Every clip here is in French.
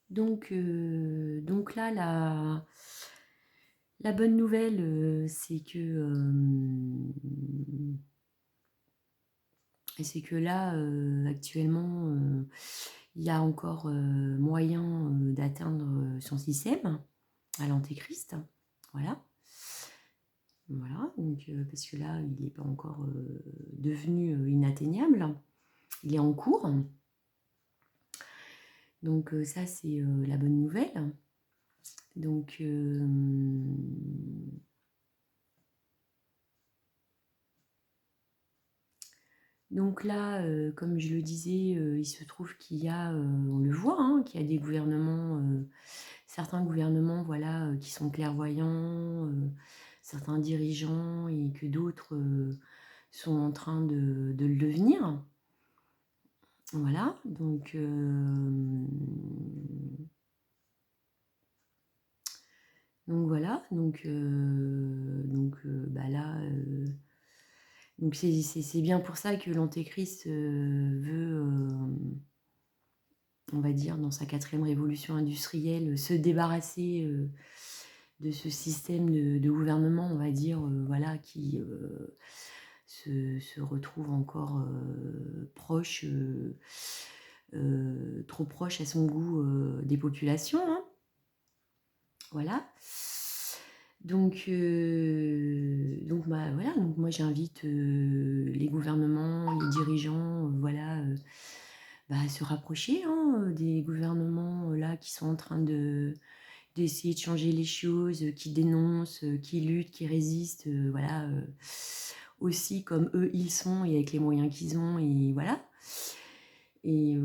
Donc là, la bonne nouvelle, c'est que là, actuellement, il y a encore moyen d'atteindre son système à l'Antéchrist. Voilà. Voilà, donc, parce que là, il n'est pas encore devenu inatteignable. Il est en cours. Donc ça, c'est la bonne nouvelle. Donc, donc là, comme je le disais, il se trouve qu'il y a, on le voit, hein, qu'il y a des gouvernements, certains gouvernements, voilà, qui sont clairvoyants, certains dirigeants, et que d'autres sont en train de le devenir. Voilà, donc voilà, bah là, donc c'est bien pour ça que l'Antéchrist veut, on va dire, dans sa 4e révolution industrielle, se débarrasser de ce système de gouvernement, on va dire, voilà, qui se retrouve encore proche, trop proche à son goût des populations, hein. Voilà. Donc bah, voilà, donc moi j'invite les gouvernements, les dirigeants, voilà, bah, à se rapprocher, hein, des gouvernements là qui sont en train d'essayer de changer les choses, qui dénoncent, qui luttent, qui résistent, voilà, aussi comme eux ils sont et avec les moyens qu'ils ont, et voilà, et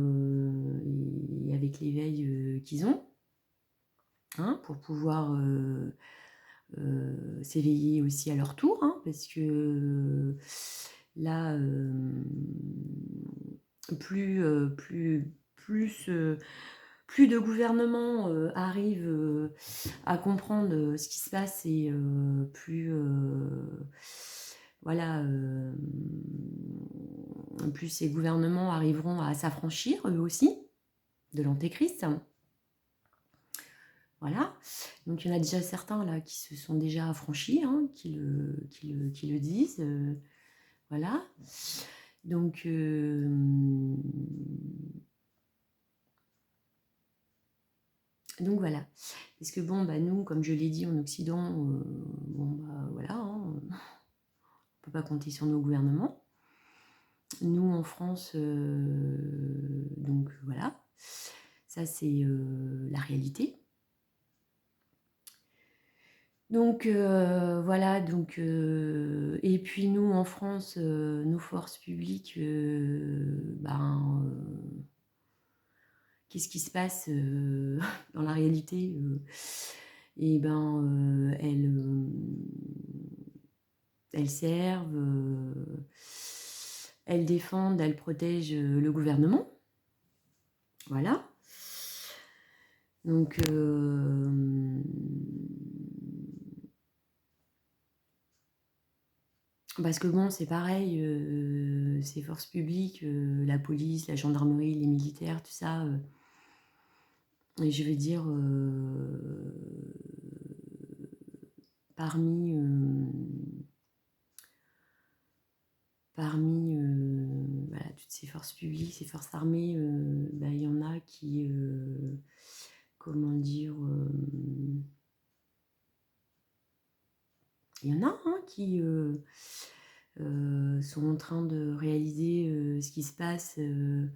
avec l'éveil qu'ils ont, hein, pour pouvoir s'éveiller aussi à leur tour, hein, parce que là, plus de gouvernements arrivent à comprendre ce qui se passe, et voilà, plus ces gouvernements arriveront à s'affranchir eux aussi de l'Antéchrist. Voilà, donc il y en a déjà certains là qui se sont déjà affranchis, hein, qui le disent, voilà. Donc voilà, parce que bon, bah nous, comme je l'ai dit, en Occident, bon bah voilà, hein, on peut pas compter sur nos gouvernements. Nous en France, donc voilà, ça c'est la réalité. Donc voilà, donc et puis nous en France, nos forces publiques, qu'est-ce qui se passe dans la réalité? Et ben elles servent, elles défendent, elles protègent le gouvernement, voilà. Donc parce que bon, c'est pareil, ces forces publiques, la police, la gendarmerie, les militaires, tout ça, et je vais dire, parmi voilà, toutes ces forces publiques, ces forces armées, bah, il y en a qui, comment dire, il y en a, hein, qui sont en train de réaliser ce qui se passe, et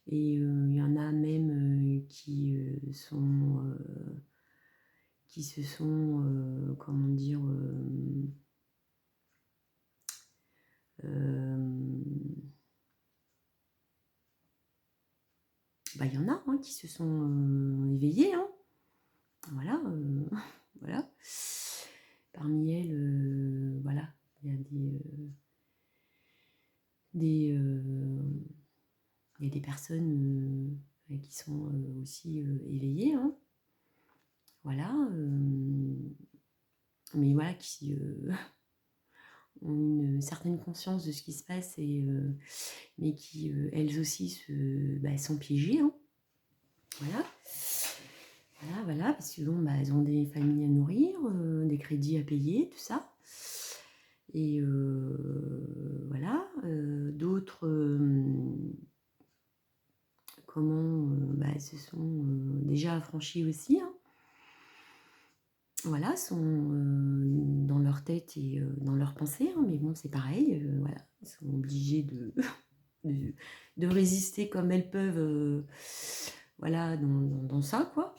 il y en a même qui se sont, comment dire, bah, il y en a, hein, qui se sont éveillés, hein. Voilà, voilà. Parmi elles, voilà, il y a il y a des personnes qui sont aussi éveillées, hein. Voilà, mais voilà, qui ont une certaine conscience de ce qui se passe, mais qui elles aussi sont piégées, hein. Voilà. Voilà, parce que bon, bah, elles ont des familles à nourrir, des crédits à payer, tout ça. Et voilà. D'autres, bah, elles se sont déjà affranchies aussi, hein. Voilà, sont dans leur tête et dans leurs pensées, hein, mais bon, c'est pareil, voilà, elles sont obligées de, de résister comme elles peuvent, voilà, dans ça, quoi,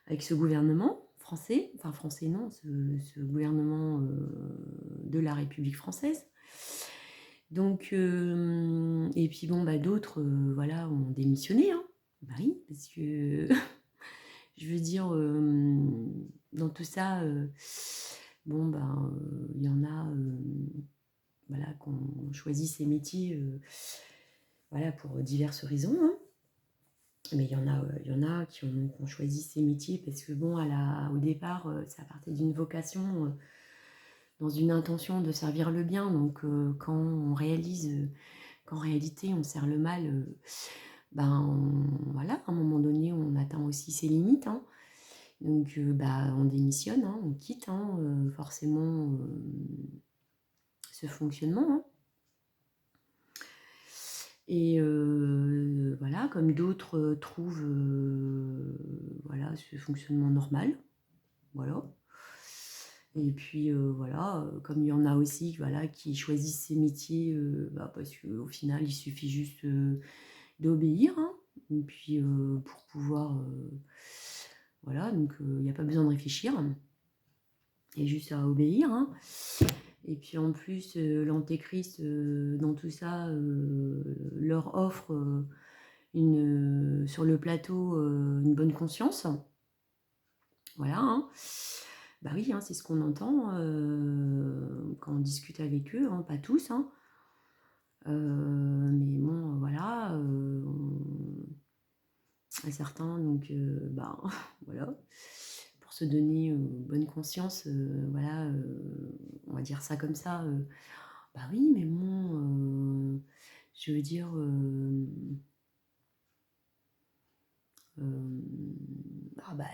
avec ce gouvernement français, enfin français non, ce gouvernement de la République française. Donc, et puis bon, bah, d'autres, voilà, ont démissionné, hein. Bah oui, parce que je veux dire, dans tout ça, bon, ben, il y en a, voilà, qui ont choisi ces métiers, voilà, pour diverses raisons, hein. Mais il y en a qui ont choisi ces métiers parce que, bon, au départ, ça partait d'une vocation, dans une intention de servir le bien. Donc, quand on réalise qu'en réalité, on sert le mal, voilà, à un moment donné, on atteint aussi ses limites, hein. Donc, bah, on démissionne, hein, on quitte, hein, forcément ce fonctionnement, hein. Et voilà, comme d'autres trouvent voilà, ce fonctionnement normal. Voilà. Et puis voilà, comme il y en a aussi voilà, qui choisissent ces métiers bah, parce qu'au final, il suffit juste d'obéir, hein. Et puis pour pouvoir. Voilà, donc il n'y a pas besoin de réfléchir. Il y a juste à obéir, hein. Et puis en plus, l'antéchrist, dans tout ça, leur offre sur le plateau une bonne conscience. Voilà, hein. Bah oui, hein, c'est ce qu'on entend quand on discute avec eux, hein, pas tous, hein. Mais bon, voilà, certains, donc, bah, voilà, pour se donner bonne conscience, voilà, on va dire ça comme ça. Bah oui, mais bon, je veux dire, bah,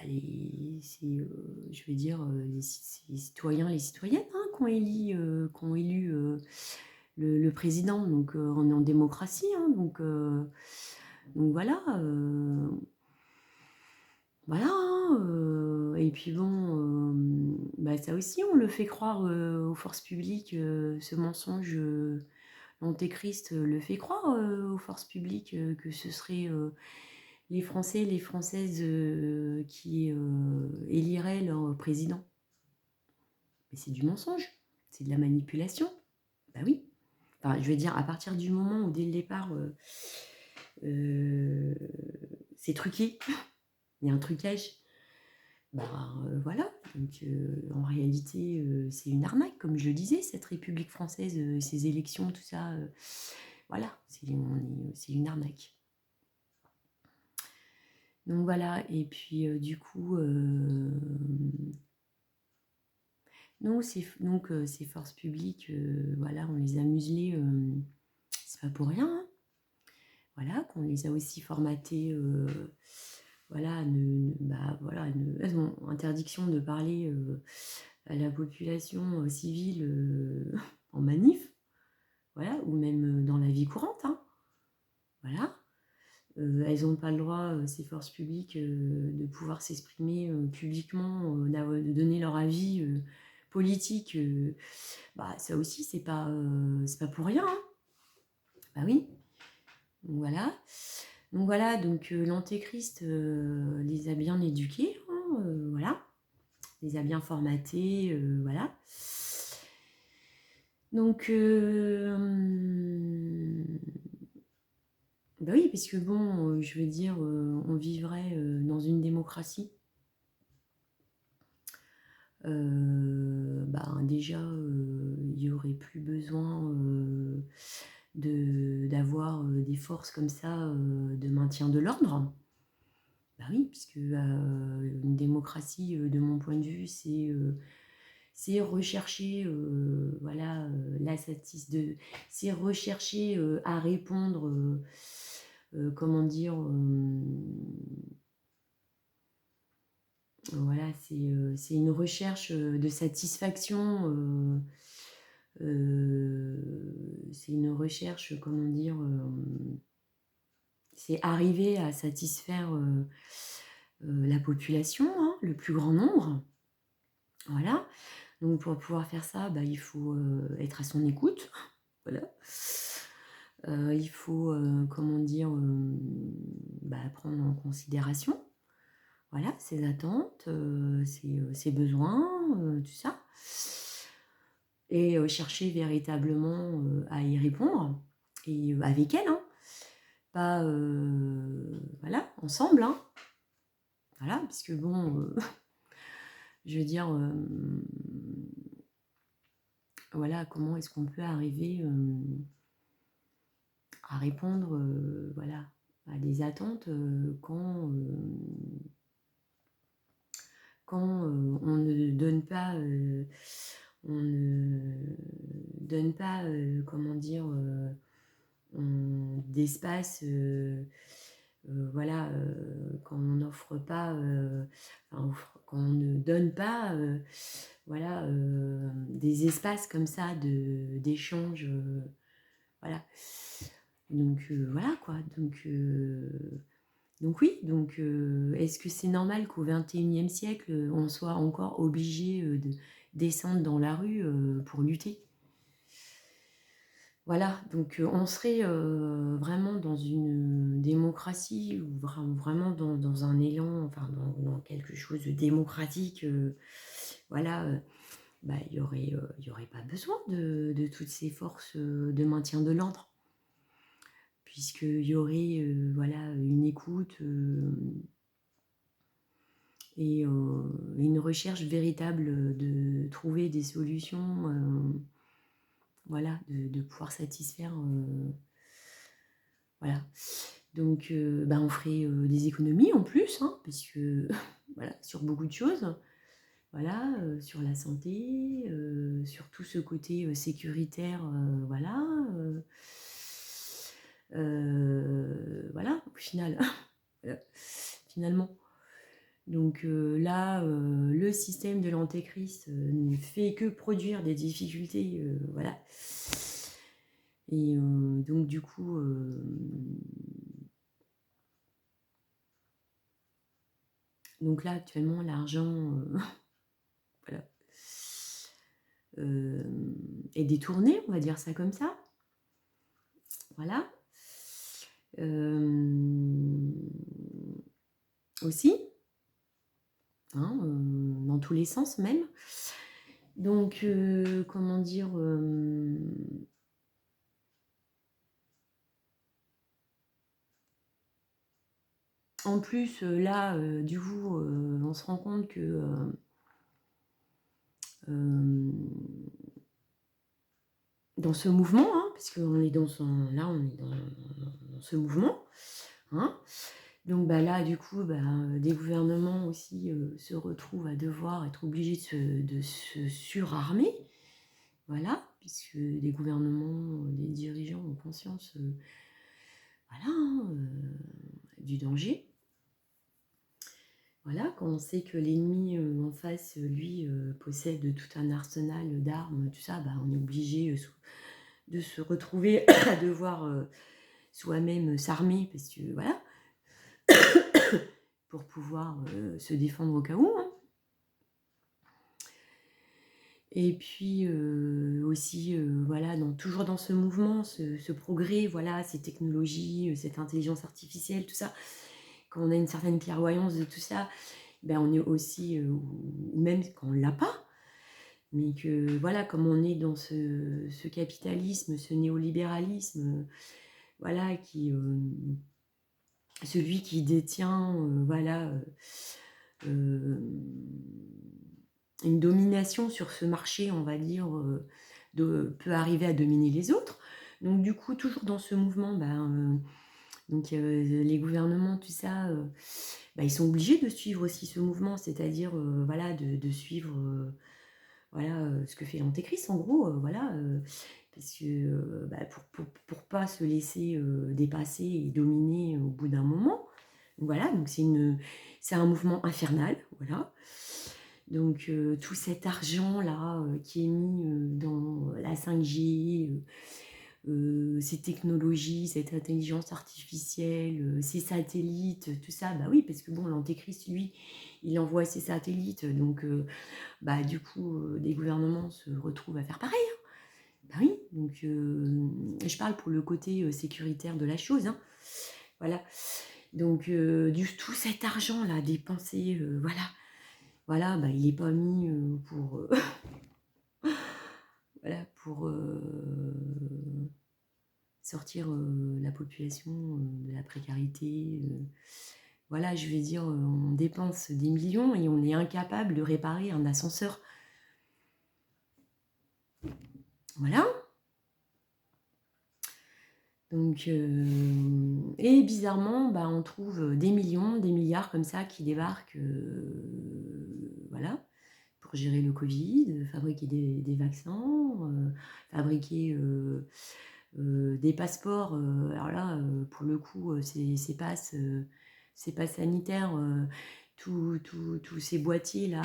je veux dire, les citoyens, les citoyennes, hein, qui ont élu le président. Donc, on est en démocratie, hein, donc voilà. Voilà, hein, et puis bon, bah, ça aussi, on le fait croire aux forces publiques, ce mensonge. L'antéchrist le fait croire aux forces publiques que ce serait les Français, les Françaises qui éliraient leur président. Mais c'est du mensonge, c'est de la manipulation. Bah oui. Enfin, je veux dire, à partir du moment où dès le départ, c'est truqué, il y a un trucage, voilà. Donc en réalité, c'est une arnaque, comme je le disais, cette République française, ces élections, tout ça. Voilà, c'est une arnaque. Donc voilà, et puis du coup, non, donc ces forces publiques, voilà, on les a muselées, c'est pas pour rien, hein. Voilà, qu'on les a aussi formatées, voilà, voilà, elles ont interdiction de parler à la population civile en manif, voilà, ou même dans la vie courante, hein. Voilà. Elles n'ont pas le droit, ces forces publiques, de pouvoir s'exprimer publiquement, de donner leur avis politique. Bah, ça aussi, c'est pas pour rien, hein. Bah oui. Donc voilà. Donc l'antéchrist les a bien éduqués, hein, voilà. Les a bien formatés, voilà. Donc, bah oui, parce que bon, je veux dire, on vivrait dans une démocratie. Déjà, il n'y aurait plus besoin d'avoir des forces comme ça de maintien de l'ordre. Bah oui, puisque une démocratie, de mon point de vue, c'est rechercher, voilà, c'est rechercher à répondre comment dire, voilà, c'est une recherche de satisfaction, c'est une recherche, comment dire, c'est arriver à satisfaire la population, hein, le plus grand nombre. Voilà. Donc pour pouvoir faire ça, bah, il faut être à son écoute. Voilà. Il faut, comment dire, bah, prendre en considération, voilà, ses attentes, ses besoins, tout ça. Et chercher véritablement à y répondre, et avec elle, hein, pas, voilà, ensemble, hein. Voilà, puisque bon, je veux dire, voilà, comment est-ce qu'on peut arriver à répondre, voilà, à des attentes quand on ne donne pas, comment dire, d'espace, voilà, quand on n'offre pas, quand on ne donne pas, voilà, des espaces comme ça d'échange, voilà. Donc voilà quoi. Donc oui, donc est-ce que c'est normal qu'au XXIe siècle, on soit encore obligé de descendre dans la rue pour lutter? Voilà, donc on serait vraiment dans une démocratie, ou vraiment dans un élan, enfin dans quelque chose de démocratique, voilà, bah, il y aurait pas besoin de toutes ces forces de maintien de l'ordre, puisqu'il y aurait voilà, une écoute et une recherche véritable de trouver des solutions, voilà, de pouvoir satisfaire, voilà. Donc bah, on ferait des économies en plus, hein, puisque voilà, sur beaucoup de choses, voilà, sur la santé, sur tout ce côté sécuritaire, voilà, voilà, au final, voilà, finalement. Donc là, le système de l'antéchrist ne fait que produire des difficultés, voilà. Et donc du coup, donc là actuellement l'argent, voilà, est détourné, on va dire ça comme ça. Voilà. Aussi, hein, dans tous les sens même. Donc, comment dire, en plus, là, du coup, on se rend compte que dans ce mouvement, hein, parce qu'on est dans ce mouvement, hein, donc bah, là, du coup, bah, des gouvernements aussi se retrouvent à devoir être obligés de se surarmer, voilà, puisque des gouvernements, des dirigeants ont conscience, voilà, hein, du danger. Voilà, quand on sait que l'ennemi en face, lui, possède tout un arsenal d'armes, tout ça, bah, on est obligé de se retrouver à devoir soi-même s'armer, parce que voilà, pour pouvoir se défendre au cas où, hein. Et puis aussi, voilà, toujours dans ce mouvement, ce progrès, voilà, ces technologies, cette intelligence artificielle, tout ça, quand on a une certaine clairvoyance de tout ça, ben on est aussi, ou même quand on ne l'a pas, mais que voilà, comme on est dans ce capitalisme, ce néolibéralisme, voilà, celui qui détient, voilà, une domination sur ce marché, on va dire, peut arriver à dominer les autres. Donc du coup, toujours dans ce mouvement, ben, donc les gouvernements, tout ça, bah, ils sont obligés de suivre aussi ce mouvement, c'est-à-dire voilà, de suivre voilà, ce que fait l'antéchrist, en gros, voilà, parce que bah, pour pas se laisser dépasser et dominer au bout d'un moment. Voilà, donc c'est un mouvement infernal, voilà. Donc tout cet argent-là qui est mis dans la 5G, ces technologies, cette intelligence artificielle, ces satellites, tout ça, bah oui, parce que bon, l'antéchrist, lui, il envoie ses satellites, donc bah du coup, des gouvernements se retrouvent à faire pareil. Bah oui, donc je parle pour le côté sécuritaire de la chose, hein. Voilà. Donc tout cet argent-là dépensé, voilà, bah, il n'est pas mis pour, voilà, pour sortir la population de la précarité. Voilà, je vais dire, on dépense des millions et on est incapable de réparer un ascenseur. Voilà. Donc, et bizarrement, bah, on trouve des millions, des milliards comme ça qui débarquent, voilà, pour gérer le Covid, fabriquer des vaccins, fabriquer des passeports. Alors là, pour le coup, ces passes sanitaires, tous ces boîtiers là,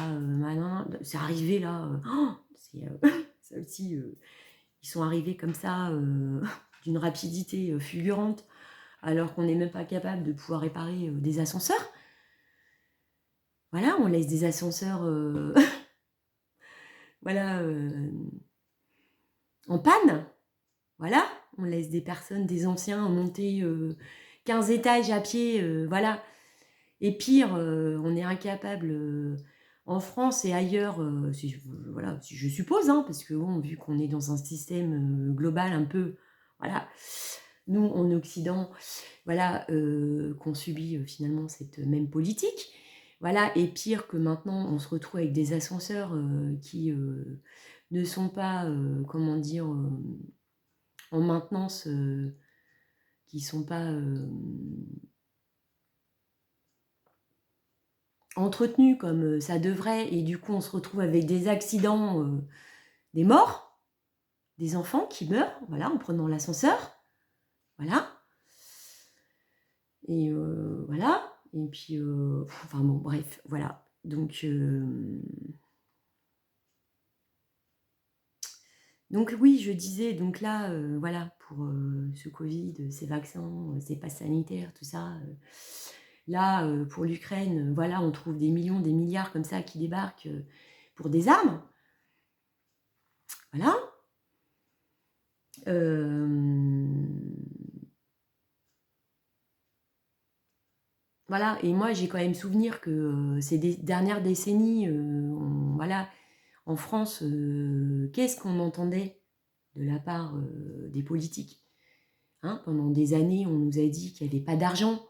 c'est arrivé là. Ça aussi, ils sont arrivés comme ça, d'une rapidité fulgurante, alors qu'on n'est même pas capable de pouvoir réparer des ascenseurs. Voilà, on laisse des ascenseurs voilà, en panne. Voilà, on laisse des personnes, des anciens monter 15 étages à pied, voilà. Et pire, on est incapable en France et ailleurs, voilà, je suppose, hein, parce que bon, vu qu'on est dans un système global un peu, voilà, nous en Occident, voilà, qu'on subit finalement cette même politique, voilà, et pire que maintenant on se retrouve avec des ascenseurs qui ne sont pas, comment dire, en maintenance, qui sont pas entretenus comme ça devrait, et du coup on se retrouve avec des accidents, des morts, des enfants qui meurent, voilà, en prenant l'ascenseur, voilà. Et voilà, et puis, enfin bon, bref, voilà. Donc oui, je disais, donc là, voilà, pour ce Covid, ces vaccins, ces passes sanitaires, tout ça, là, pour l'Ukraine, voilà, on trouve des millions, des milliards comme ça qui débarquent pour des armes. Voilà. Voilà, et moi j'ai quand même souvenir que ces dernières décennies, voilà, en France, qu'est-ce qu'on entendait de la part des politiques, hein? Pendant des années, on nous a dit qu'il n'y avait pas d'argent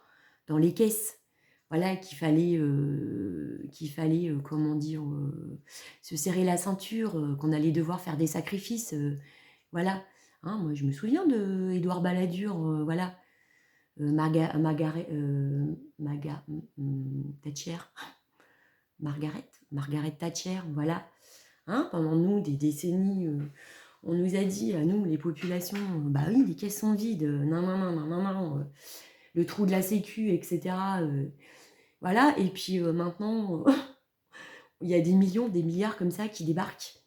dans les caisses, voilà, qu'il fallait, comment dire, se serrer la ceinture, qu'on allait devoir faire des sacrifices, voilà. Hein, moi je me souviens de Édouard Balladur, voilà. Thatcher, Margaret Thatcher, voilà. Hein, pendant nous, des décennies, on nous a dit, à nous, les populations, bah oui, les caisses sont vides, non, non, non, non, non, non, le trou de la sécu, etc. Voilà, et puis maintenant, il y a des millions, des milliards comme ça qui débarquent.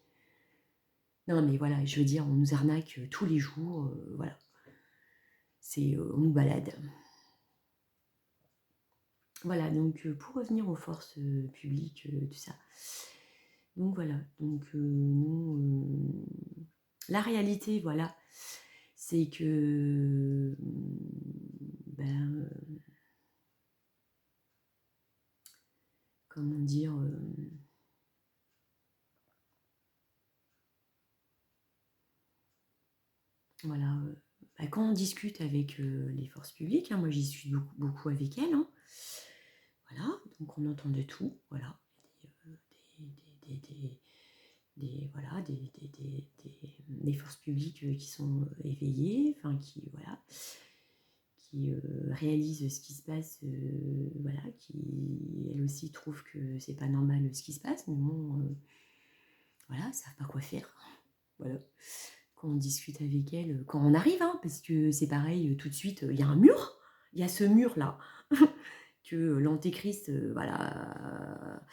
Non, mais voilà, je veux dire, on nous arnaque tous les jours, voilà. On nous balade. Voilà, donc pour revenir aux forces publiques, tout ça. Donc voilà, donc nous, la réalité, voilà, c'est que, ben, comment dire, voilà, bah, quand on discute avec les forces publiques, hein, moi j'y suis beaucoup, beaucoup avec elles, hein, voilà, donc on entend de tout, voilà, voilà, des forces publiques qui sont éveillées, enfin qui, voilà, qui réalisent ce qui se passe, voilà, qui elles aussi trouvent que c'est pas normal ce qui se passe, mais bon, voilà, elles savent pas quoi faire. Voilà. Quand on discute avec elles, quand on arrive, hein, parce que c'est pareil, tout de suite, il y a un mur. Il y a ce mur-là que l'antéchrist, voilà,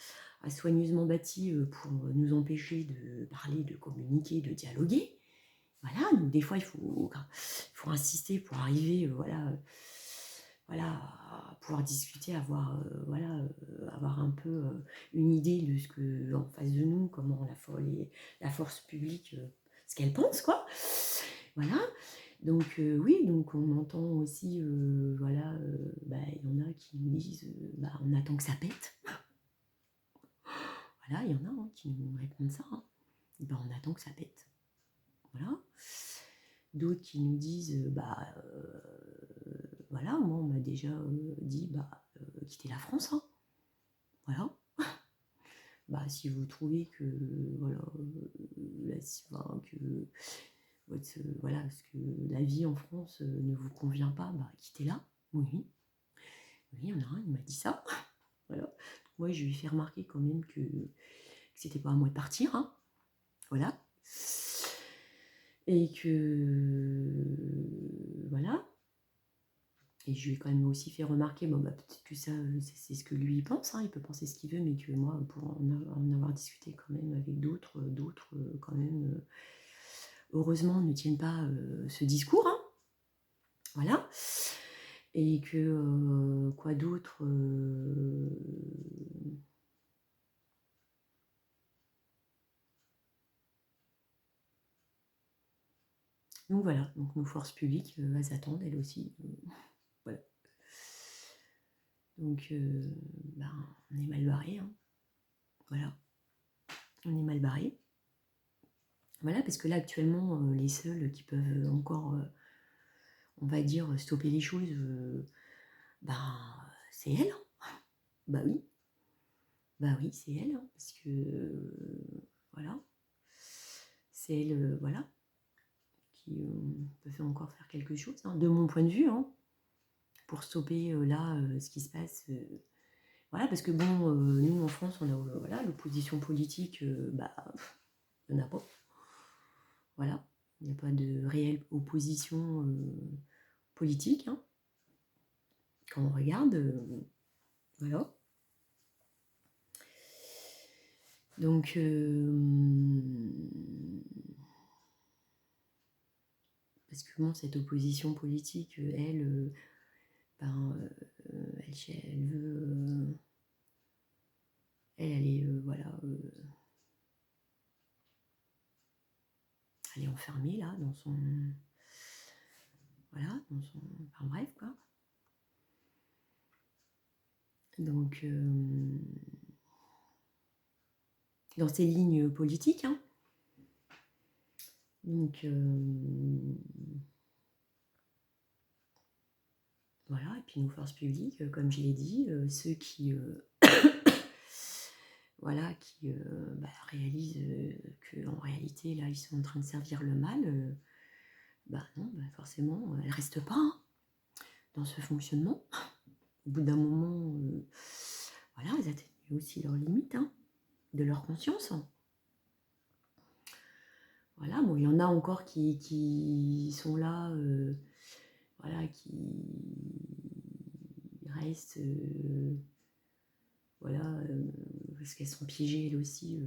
a soigneusement bâti pour nous empêcher de parler, de communiquer, de dialoguer. Voilà, donc des fois, il faut insister pour arriver, voilà, à pouvoir discuter, avoir un peu une idée de ce que en face de nous, comment la force publique, ce qu'elle pense, quoi. Voilà. Donc oui, donc on entend aussi, il y en a qui nous disent, on attend que ça pète. Voilà, il y en a qui nous répondent ça. Hein. On attend que ça pète. Voilà. D'autres qui nous disent, voilà, moi on m'a déjà dit, quittez la France. Hein. Voilà. Si vous trouvez que, voilà, que la vie en France ne vous convient pas, quittez-la. Oui. Oui, il y en a un, il m'a dit ça. Voilà. Moi, je lui ai fait remarquer quand même que c'était pas à moi de partir. Hein. Voilà. Et que, voilà. Et je lui ai quand même aussi fait remarquer, peut-être que ça, c'est ce que lui il pense, hein, il peut penser ce qu'il veut, mais que moi, pour en avoir discuté quand même avec d'autres quand même, heureusement, ne tiennent pas ce discours. Hein. Voilà. Et que, quoi d'autre Donc voilà, donc nos forces publiques, elles attendent, elles aussi. Voilà. Donc, on est mal barré. Hein. Voilà. On est mal barré. Voilà, parce que là, actuellement, les seuls qui peuvent encore, on va dire, stopper les choses, c'est elle. Hein. Bah oui. Bah oui, c'est elle. Hein, parce que, voilà. C'est elle, voilà, qui peut encore faire quelque chose, hein, de mon point de vue, hein, pour stopper ce qui se passe. Voilà, parce que bon, nous en France, on a l'opposition politique, il n'y en a pas. Voilà, il n'y a pas de réelle opposition politique. Hein. Quand on regarde, voilà. Donc, parce que bon, cette opposition politique, elle, elle veut, elle est, elle est enfermée là dans son, enfin bref quoi. Donc, dans ses lignes politiques. Hein. Donc, voilà, et puis nos forces publiques, comme je l'ai dit, ceux qui, réalisent qu'en réalité, là, ils sont en train de servir le mal, non, forcément, elles ne restent pas hein, dans ce fonctionnement. Au bout d'un moment, elles atteignent aussi leurs limites hein, de leur conscience. Voilà, bon, il y en a encore qui sont là, qui restent, parce qu'elles sont piégées elles aussi,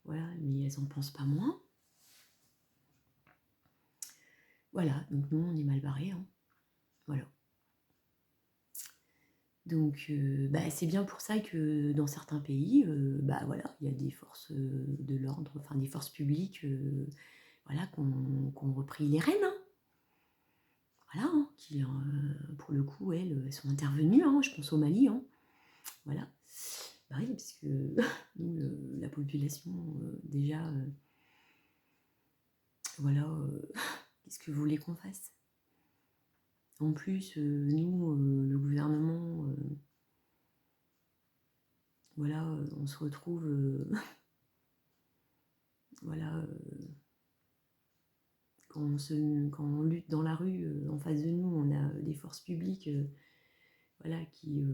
mais elles n'en pensent pas moins. Voilà, donc nous, on est mal barrés. Hein. Voilà. Donc, c'est bien pour ça que dans certains pays, il y a des forces de l'ordre, enfin des forces publiques, qui ont repris les rênes. Hein. Voilà, hein, qui, pour le coup, elles sont intervenues. Hein, je pense au Mali. Hein. Voilà. Oui, parce que nous, la population, déjà, qu'est-ce que vous voulez qu'on fasse? En plus, nous, le gouvernement, on se retrouve, quand on lutte dans la rue, en face de nous, on a des forces publiques, qui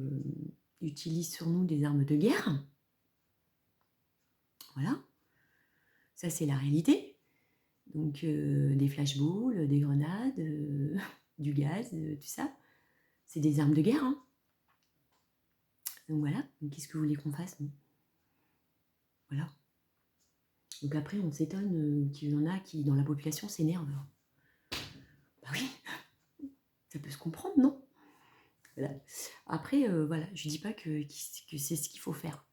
utilisent sur nous des armes de guerre. Voilà. Ça, c'est la réalité. Donc, des flashballs, des grenades, du gaz, tout ça. C'est des armes de guerre, hein. Donc voilà, donc qu'est-ce que vous voulez qu'on fasse, nous? Voilà. Donc après, on s'étonne qu'il y en a qui, dans la population, s'énervent. Bah oui, ça peut se comprendre, non? Voilà. Après, voilà, je dis pas que c'est ce qu'il faut faire.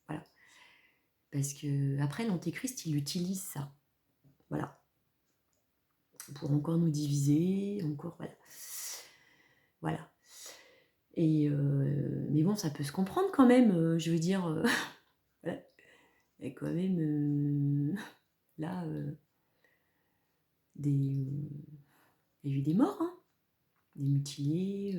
Voilà. Parce que après, l'antéchrist, il utilise ça. Voilà. Pour encore nous diviser, encore, voilà. Voilà. Et mais bon, ça peut se comprendre quand même, je veux dire, voilà. Il y a quand même, là, il y a eu des morts, hein, des mutilés,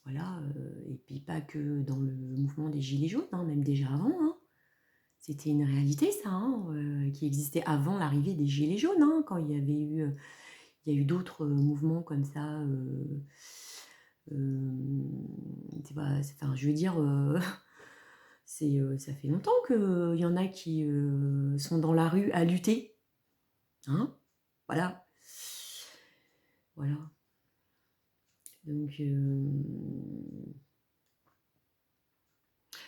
voilà, et puis pas que dans le mouvement des Gilets jaunes, hein, même déjà avant, hein. C'était une réalité, ça, hein, qui existait avant l'arrivée des Gilets jaunes, hein, quand il y a eu d'autres mouvements comme ça. Enfin, je veux dire, ça fait longtemps qu'il y en a qui sont dans la rue à lutter. Hein, voilà. Voilà.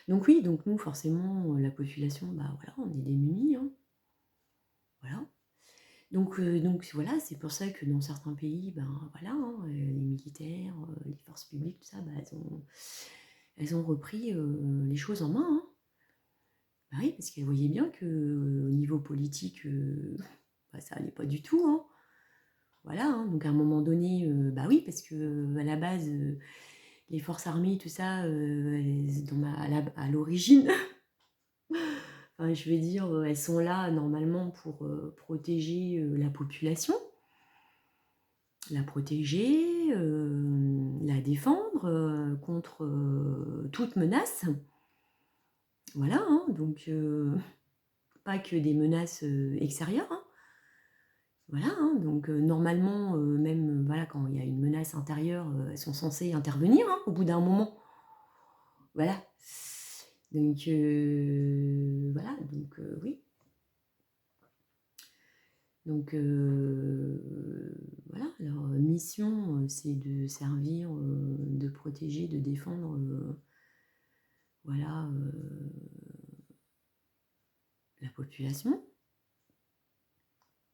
Donc oui, donc nous, forcément, la population, bah voilà, on est démunis, hein. Voilà. Donc voilà, c'est pour ça que dans certains pays, ben voilà, hein, les militaires, les forces publiques, tout ça, bah, elles ont repris les choses en main, hein. Bah oui, parce qu'elles voyaient bien que au niveau politique, bah, ça allait pas du tout, hein. Voilà, hein, donc à un moment donné, bah oui, parce que à la base, les forces armées, tout ça, à l'origine, enfin, je veux dire, elles sont là normalement pour protéger la population, la protéger, la défendre contre toute menace. Voilà, hein, donc pas que des menaces extérieures, hein. Voilà, hein, donc normalement, même voilà, quand il y a une menace intérieure, elles sont censées intervenir, hein, au bout d'un moment. Voilà. Donc voilà, donc oui. Donc voilà, leur mission, c'est de servir, de protéger, de défendre, voilà, la population.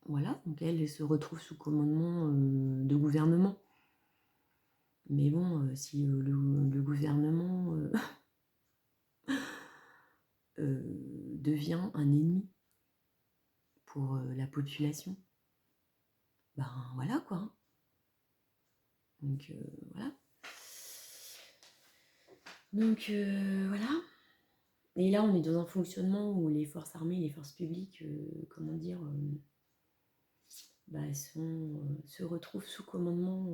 Voilà, donc elle se retrouve sous commandement de gouvernement. Mais bon, si le gouvernement devient un ennemi pour la population, ben voilà quoi, hein. Donc voilà. Donc voilà. Et là, on est dans un fonctionnement où les forces armées, les forces publiques, comment dire, bah, se retrouvent sous commandement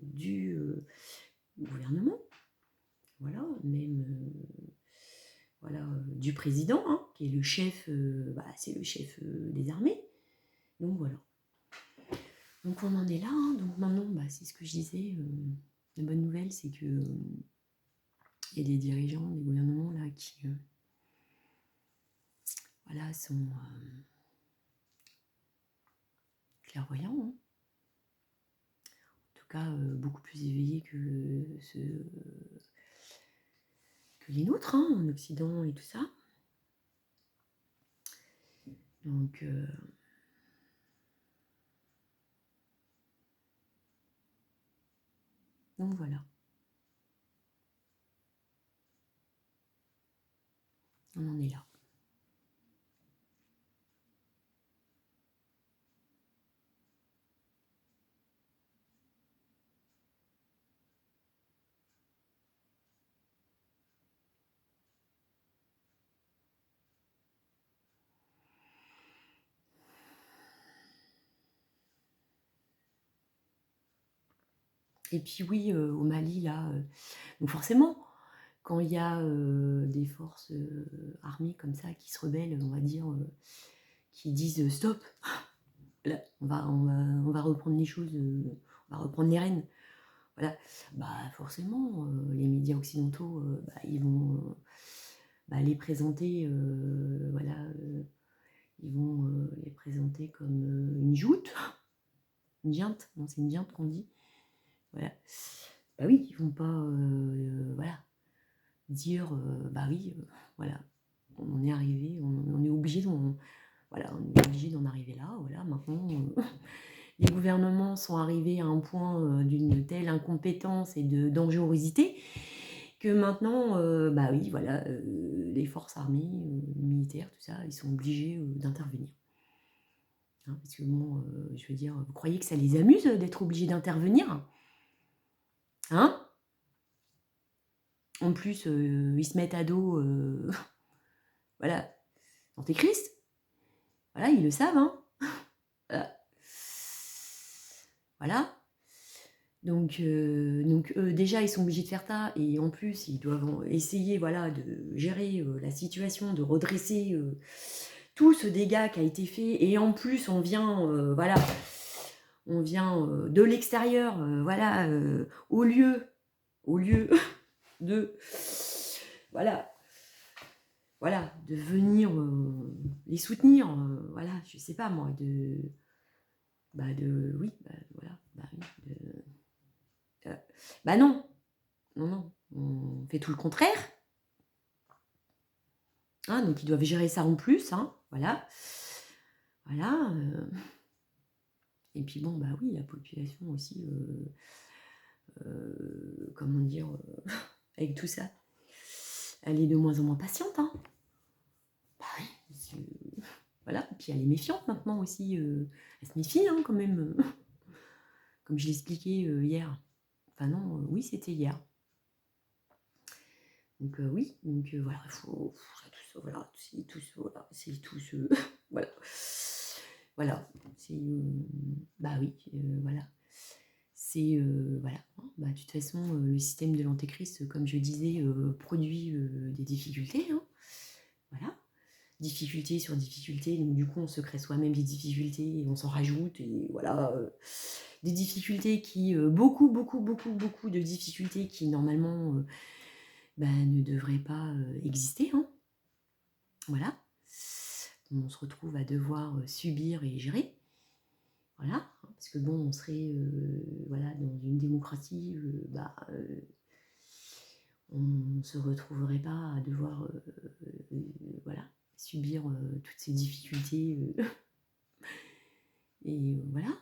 du gouvernement. Voilà, même voilà, du président, hein, qui est le chef, bah, c'est le chef des armées. Donc voilà. Donc on en est là, hein. Donc maintenant, bah, c'est ce que je disais. La bonne nouvelle, c'est que il y a des dirigeants, des gouvernements là qui voilà, sont clairvoyants, hein. En tout cas, beaucoup plus éveillés que les nôtres, hein, en Occident et tout ça. Donc voilà. On en est là. Et puis oui, au Mali, là, donc forcément, quand il y a des forces armées comme ça qui se rebellent, on va dire, qui disent stop, là, on va reprendre les choses, on va reprendre les rênes. Voilà, bah forcément, les médias occidentaux, bah, ils vont les présenter, voilà, ils vont les présenter comme une joute, une junte, non c'est une junte qu'on dit, voilà. Bah oui, ils vont pas, voilà, dire, bah oui, voilà, on est arrivé, on est obligé voilà, on est obligé d'en arriver là, voilà, maintenant, les gouvernements sont arrivés à un point d'une telle incompétence et de dangerosité que maintenant, bah oui, voilà, les forces armées, militaires, tout ça, ils sont obligés d'intervenir. Hein, parce que bon, je veux dire, vous croyez que ça les amuse d'être obligés d'intervenir? Hein? En plus, ils se mettent à dos, voilà, l'Antéchrist. Voilà, ils le savent, hein? Voilà. Donc eux, déjà, ils sont obligés de faire ça, et en plus, ils doivent essayer, voilà, de gérer la situation, de redresser tout ce dégât qui a été fait, et en plus, on vient, voilà, on vient de l'extérieur, voilà, au lieu de, voilà, de venir les soutenir, voilà, je sais pas moi, oui, voilà, oui, non, on fait tout le contraire. Hein, donc ils doivent gérer ça en plus, hein, voilà. Voilà. Et puis bon, bah oui, la population aussi, comment dire, avec tout ça, elle est de moins en moins patiente, hein. Bah oui, parce que, voilà. Et puis elle est méfiante maintenant aussi, elle se méfie, hein, quand même, comme je l'expliquais hier. Enfin non, oui, c'était hier. Donc oui, donc voilà, il faut tout ça, voilà, c'est tout ça, voilà, c'est tout ce, voilà, voilà, c'est, bah oui, voilà, c'est, voilà, hein, bah de toute façon, le système de l'Antéchrist, comme je disais, produit des difficultés, hein, voilà, difficultés sur difficultés, donc du coup on se crée soi-même des difficultés et on s'en rajoute, et voilà, des difficultés qui, beaucoup de difficultés qui normalement ne devraient pas exister, hein. Voilà. On se retrouve à devoir subir et gérer. Voilà. Hein, parce que bon, on serait voilà, dans une démocratie, on ne se retrouverait pas à devoir voilà, subir toutes ces difficultés. Et voilà.